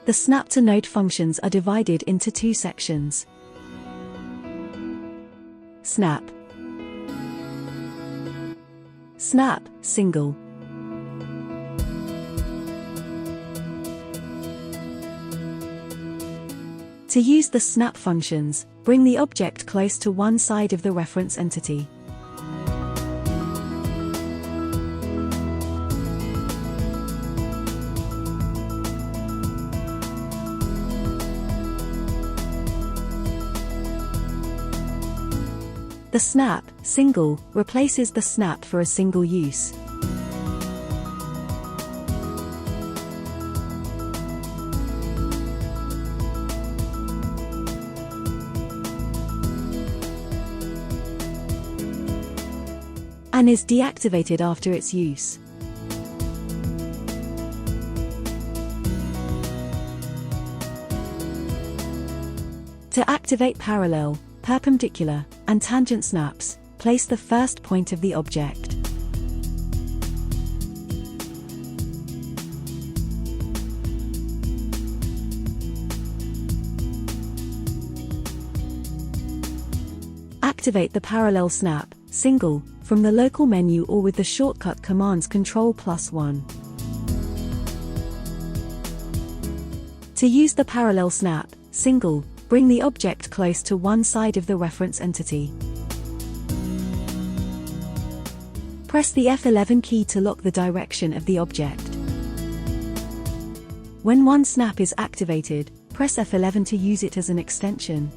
The snap to node functions are divided into two sections. Snap. Snap, single. To use the snap functions, bring the object close to one side of the reference entity. The snap, single, replaces the snap for a single use. And is deactivated after its use. To activate parallel, perpendicular, and tangent snaps, place the first point of the object. Activate the parallel snap, single, from the local menu or with the shortcut commands Ctrl+1. To use the parallel snap, single, bring the object close to one side of the reference entity. Press the F11 key to lock the direction of the object. When one snap is activated, press F11 to use it as an extension.